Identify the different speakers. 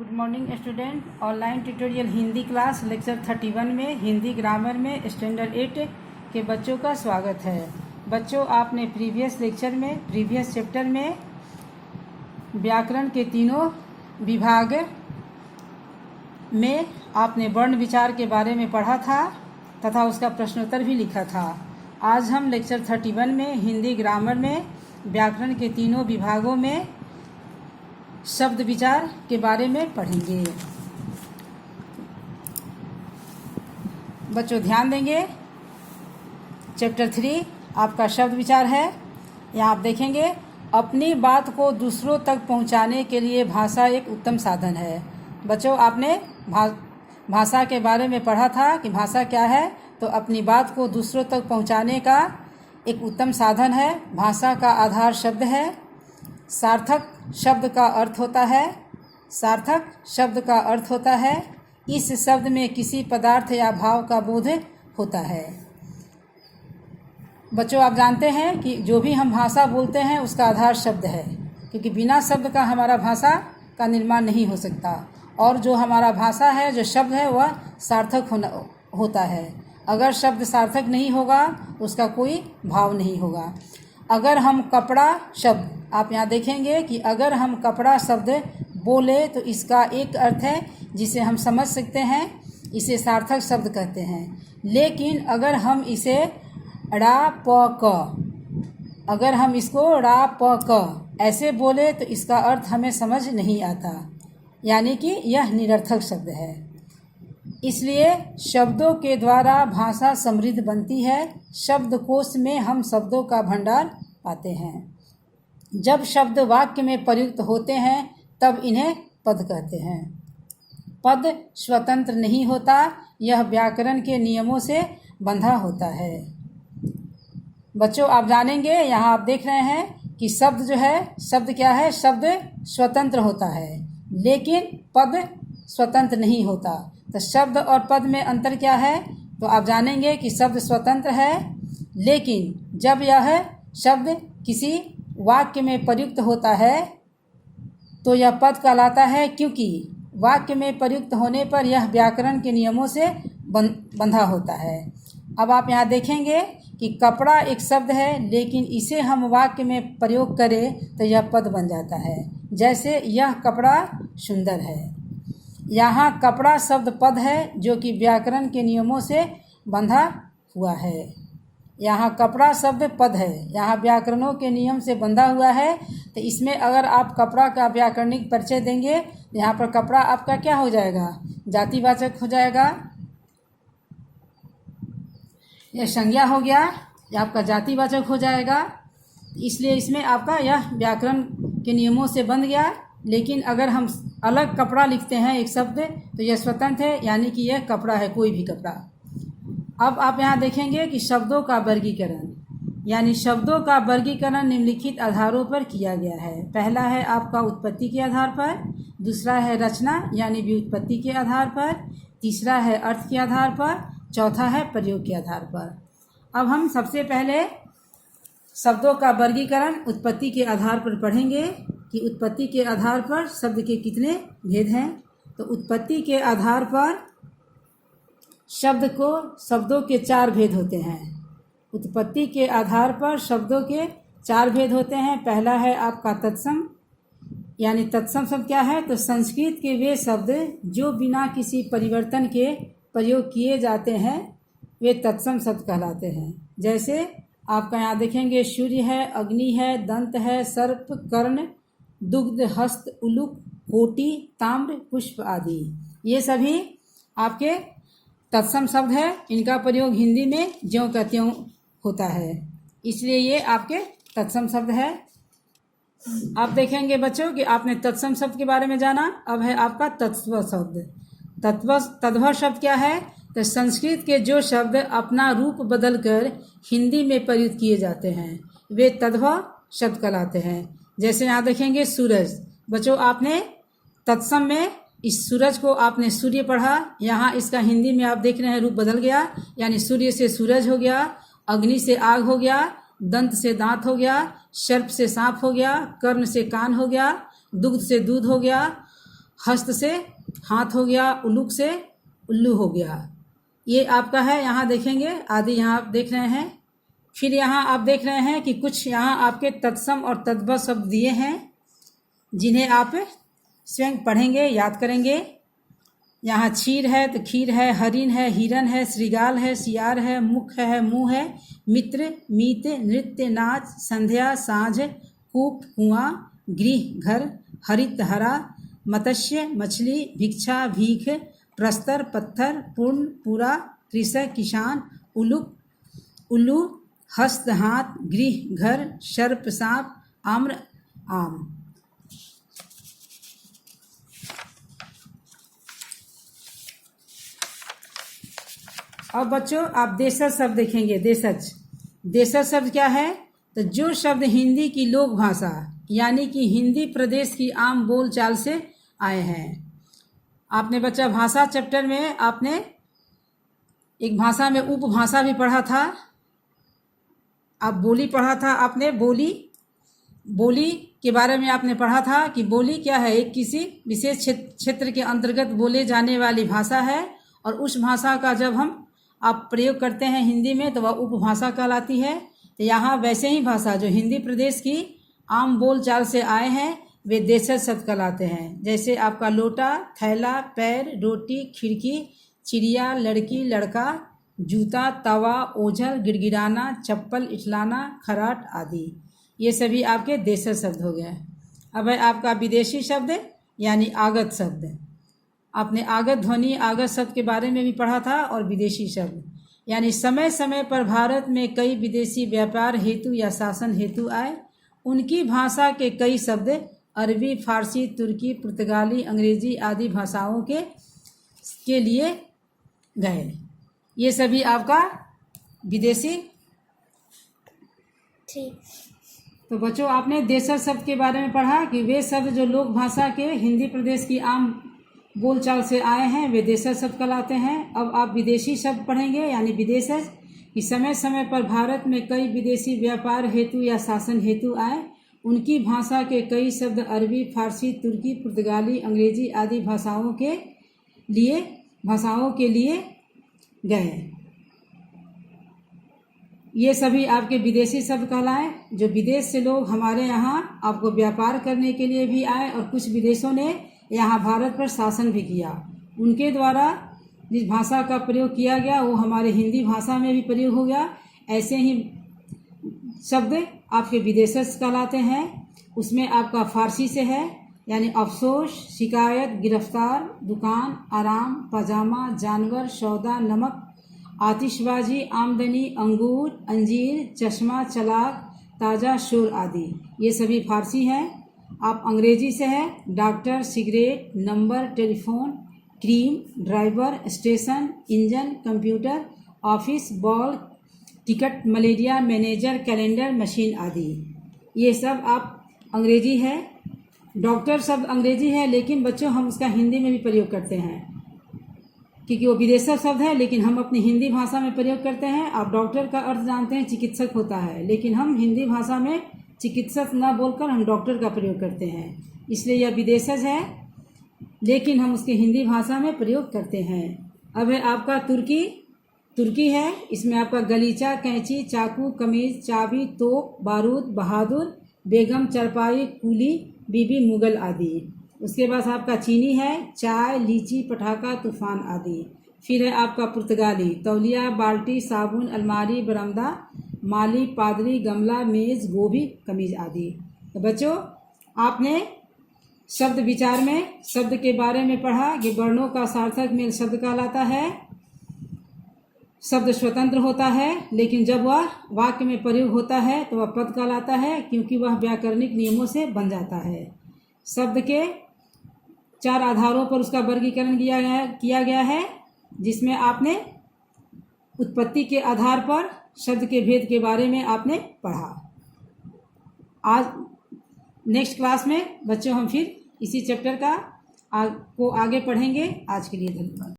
Speaker 1: Good morning student. Online tutorial Hindi class lecture 31 में Hindi grammar में standard 8 के बच्चों का स्वागत है। बच्चों, आपने प्रीवियस चैप्टर में व्याकरण के तीनों विभाग में आपने वर्ण विचार के बारे में पढ़ा था तथा उसका प्रश्नोत्तर भी लिखा था। आज हम लेक्चर 31 में हिंदी ग्रामर में व्याकरण के तीनों विभागों में शब्द विचार के बारे में पढ़ेंगे। बच्चों ध्यान देंगे, चैप्टर 3 आपका शब्द विचार है। यहाँ आप देखेंगे, अपनी बात को दूसरों तक पहुँचाने के लिए भाषा एक उत्तम साधन है। बच्चों, आपने भाषा के बारे में पढ़ा था कि भाषा क्या है, तो अपनी बात को दूसरों तक पहुँचाने का एक उत्तम साधन है। भाषा का आधार शब्द है। सार्थक शब्द का अर्थ होता है इस शब्द में किसी पदार्थ या भाव का बोध होता है। बच्चों, आप जानते हैं कि जो भी हम भाषा बोलते हैं उसका आधार शब्द है, क्योंकि बिना शब्द का हमारा भाषा का निर्माण नहीं हो सकता। और जो हमारा भाषा है, जो शब्द है, वह सार्थक होता है। अगर शब्द सार्थक नहीं होगा उसका कोई भाव नहीं होगा। अगर हम कपड़ा शब्द, आप यहाँ देखेंगे कि अगर हम कपड़ा शब्द बोले तो इसका एक अर्थ है जिसे हम समझ सकते हैं, इसे सार्थक शब्द कहते हैं। लेकिन अगर हम इसे अगर हम इसको ड़ा प क ऐसे बोले तो इसका अर्थ हमें समझ नहीं आता, यानी कि यह निरर्थक शब्द है। इसलिए शब्दों के द्वारा भाषा समृद्ध बनती है। शब्दकोश में हम शब्दों का भंडार पाते हैं। जब शब्द वाक्य में प्रयुक्त होते हैं तब इन्हें पद कहते हैं। पद स्वतंत्र नहीं होता, यह व्याकरण के नियमों से बंधा होता है। बच्चों, आप जानेंगे, यहाँ आप देख रहे हैं कि शब्द जो है, शब्द क्या है, शब्द स्वतंत्र होता है लेकिन पद स्वतंत्र नहीं होता। तो शब्द और पद में अंतर क्या है, तो आप जानेंगे कि शब्द स्वतंत्र है, लेकिन जब यह शब्द किसी वाक्य में प्रयुक्त होता है तो यह पद कहलाता है, क्योंकि वाक्य में प्रयुक्त होने पर यह व्याकरण के नियमों से बंधा होता है। अब आप यहाँ देखेंगे कि कपड़ा एक शब्द है, लेकिन इसे हम वाक्य में प्रयोग करें तो यह पद बन जाता है। जैसे यह कपड़ा सुंदर है। यहाँ कपड़ा शब्द पद है जो कि व्याकरण के नियमों से बंधा हुआ है। यहाँ कपड़ा शब्द पद है, यहाँ व्याकरणों के नियम से बंधा हुआ है। तो इसमें अगर आप कपड़ा का व्याकरणिक परिचय देंगे, यहाँ पर कपड़ा आपका क्या हो जाएगा, जातिवाचक हो जाएगा। यह संज्ञा हो गया, यह आपका जातिवाचक हो जाएगा। इसलिए इसमें आपका यह व्याकरण के नियमों से बंध गया। लेकिन अगर हम अलग कपड़ा लिखते हैं एक शब्द, तो यह स्वतंत्र है, यानी कि यह कपड़ा है, कोई भी कपड़ा। अब आप यहाँ देखेंगे कि शब्दों का वर्गीकरण, यानी शब्दों का वर्गीकरण निम्नलिखित आधारों पर किया गया है। पहला है आपका उत्पत्ति के आधार पर, दूसरा है रचना यानी व्युत्पत्ति के आधार पर, तीसरा है अर्थ के आधार पर, चौथा है प्रयोग के आधार पर। अब हम सबसे पहले शब्दों का वर्गीकरण उत्पत्ति के आधार पर पढ़ेंगे कि उत्पत्ति के आधार पर शब्द के कितने भेद हैं। तो उत्पत्ति के आधार पर शब्दों के 4 भेद होते हैं। उत्पत्ति के आधार पर शब्दों के 4 भेद होते हैं। पहला है आपका तत्सम, यानी तत्सम शब्द क्या है, तो संस्कृत के वे शब्द जो बिना किसी परिवर्तन के प्रयोग किए जाते हैं वे तत्सम शब्द कहलाते हैं। जैसे आपका यहाँ देखेंगे, सूर्य है, अग्नि है, दंत है, सर्प, कर्ण, दुग्ध, हस्त, उलुक, कोटि, ताम्र, पुष्प आदि, ये सभी आपके तत्सम शब्द है। इनका प्रयोग हिंदी में ज्यों का त्यों होता है, इसलिए ये आपके तत्सम शब्द है। आप देखेंगे बच्चों कि आपने तत्सम शब्द के बारे में जाना। अब है आपका तत्व शब्द। तद्भव शब्द क्या है, तो संस्कृत के जो शब्द अपना रूप बदलकर हिंदी में प्रयुक्त किए जाते हैं वे तद्भव शब्द कहलाते हैं। जैसे यहाँ देखेंगे सूरज। बच्चों, आपने तत्सम में इस सूरज को आपने सूर्य पढ़ा, यहाँ इसका हिंदी में आप देख रहे हैं रूप बदल गया, यानी सूर्य से सूरज हो गया, अग्नि से आग हो गया, दंत से दांत हो गया, सर्प से सांप हो गया, कर्ण से कान हो गया, दुग्ध से दूध हो गया, हस्त से हाथ हो गया, उलूक से उल्लू हो गया। ये आपका है, यहाँ देखेंगे आदि यहाँ आप देख रहे हैं। फिर यहाँ आप देख रहे हैं कि कुछ यहाँ आपके तत्सम और तद्भव शब्द दिए हैं जिन्हें आप स्वयं पढ़ेंगे, याद करेंगे। यहाँ क्षीर है तो खीर है, हरिण है, हिरन है, श्रृगाल है, सियार है, मुख है, मुँह है, मित्र, मीत, नृत्य, नाच, संध्या, साँझ, कूप, कुआं, गृह, घर, हरित, हरा, मत्स्य, मछली, भिक्षा, भीख, प्रस्तर, पत्थर, पूर्ण, पूरा, कृषक, किसान, उलूक, उल्लू, हस्त, हाथ, गृह, घर, सर्प, सांप, आम्र, आम। अब बच्चों आप देशज शब्द देखेंगे। देशज शब्द क्या है? तो जो शब्द हिंदी की लोक भाषा यानी कि हिंदी प्रदेश की आम बोलचाल से आए हैं। आपने बच्चा भाषा चैप्टर में आपने एक भाषा में उपभाषा भी पढ़ा था। आप बोली पढ़ा था, आपने बोली के बारे में आपने पढ़ा था कि बोली क्या है? एक किसी विशेष क्षेत्र के अंतर्गत बोले जाने वाली भाषा है और उस भाषा का जब हम आप प्रयोग करते हैं हिंदी में तो वह उपभाषा कहलाती है। तो यहाँ वैसे ही भाषा जो हिंदी प्रदेश की आम बोलचाल से आए हैं वे देशज शब्द कहलाते हैं। जैसे आपका लोटा, थैला, पैर, रोटी, खिड़की, चिड़िया, लड़की, लड़का, जूता, तवा, ओझल, गिड़गिड़ाना, चप्पल, इठलाना, खराट आदि। ये सभी आपके देशज शब्द हो गए। अब है आपका विदेशी शब्द यानी आगत शब्द। आपने आगत ध्वनि आगत शब्द के बारे में भी पढ़ा था। और विदेशी शब्द यानी समय समय पर भारत में कई विदेशी व्यापार हेतु या शासन हेतु आए, उनकी भाषा के कई शब्द अरबी, फारसी, तुर्की, पुर्तगाली, अंग्रेजी आदि भाषाओं के लिए गए। ये सभी आपका विदेशी। ठीक। तो बच्चों आपने देशज शब्द के बारे में पढ़ा कि वे शब्द जो लोक भाषा के हिंदी प्रदेश की आम बोलचाल से आए हैं वे देशज शब्द कहलाते हैं। अब आप विदेशी शब्द पढ़ेंगे यानी विदेशज कि समय समय पर भारत में कई विदेशी व्यापार हेतु या शासन हेतु आए, उनकी भाषा के कई शब्द अरबी, फारसी, तुर्की, पुर्तगाली, अंग्रेजी आदि भाषाओं के लिए गए। ये सभी आपके विदेशी शब्द कहलाए। जो विदेश से लोग हमारे यहाँ आपको व्यापार करने के लिए भी आए और कुछ विदेशों ने यहाँ भारत पर शासन भी किया, उनके द्वारा जिस भाषा का प्रयोग किया गया वो हमारे हिंदी भाषा में भी प्रयोग हो गया। ऐसे ही शब्द आपके विदेशज कहलाते हैं। उसमें आपका फारसी से है यानी अफसोस, शिकायत, गिरफ्तार, दुकान, आराम, पजामा, जानवर, सौदा, नमक, आतिशबाजी, आमदनी, अंगूर, अंजीर, चश्मा, चलाक, ताज़ा, शोर आदि। ये सभी फारसी हैं। आप अंग्रेजी से है doctor, cigarette, number, telephone, cream, driver, station, engine, computer, office, ball, ticket, malaria, manager, calendar, machine आदि। ये सब आप अंग्रेजी है। डॉक्टर शब्द अंग्रेजी है लेकिन बच्चों हम उसका हिंदी में भी प्रयोग करते हैं क्योंकि वो विदेशी शब्द है, लेकिन हम अपनी हिंदी भाषा में प्रयोग करते हैं। आप डॉक्टर का अर्थ जानते हैं चिकित्सक होता है, लेकिन हम हिंदी भाषा में चिकित्सक न बोलकर हम डॉक्टर का प्रयोग करते हैं, इसलिए यह विदेशज है लेकिन हम उसके हिंदी भाषा में प्रयोग करते हैं। अब है आपका तुर्की है। इसमें आपका गलीचा, कैंची, चाकू, कमीज, चाबी, तोप, बारूद, बहादुर, बेगम, चरपाई, कुली, बीबी, मुगल आदि। उसके बाद आपका चीनी है, चाय, लीची, पटाखा, तूफान आदि। फिर है आपका पुर्तगाली, तौलिया, बाल्टी, साबुन, अलमारी, बरामदा, माली, पादरी, गमला, मेज, गोभी, कमीज आदि। तो बच्चों आपने शब्द विचार में शब्द के बारे में पढ़ा कि वर्णों का सार्थक मेल शब्द कहलाता है। शब्द स्वतंत्र होता है लेकिन जब वह वाक्य में प्रयोग होता है तो वह पद कहलाता है क्योंकि वह व्याकरणिक नियमों से बन जाता है। शब्द के 4 आधारों पर उसका वर्गीकरण किया गया है जिसमें आपने उत्पत्ति के आधार पर शब्द के भेद के बारे में आपने पढ़ा। आज नेक्स्ट क्लास में बच्चों हम फिर इसी चैप्टर को आगे पढ़ेंगे। आज के लिए धन्यवाद।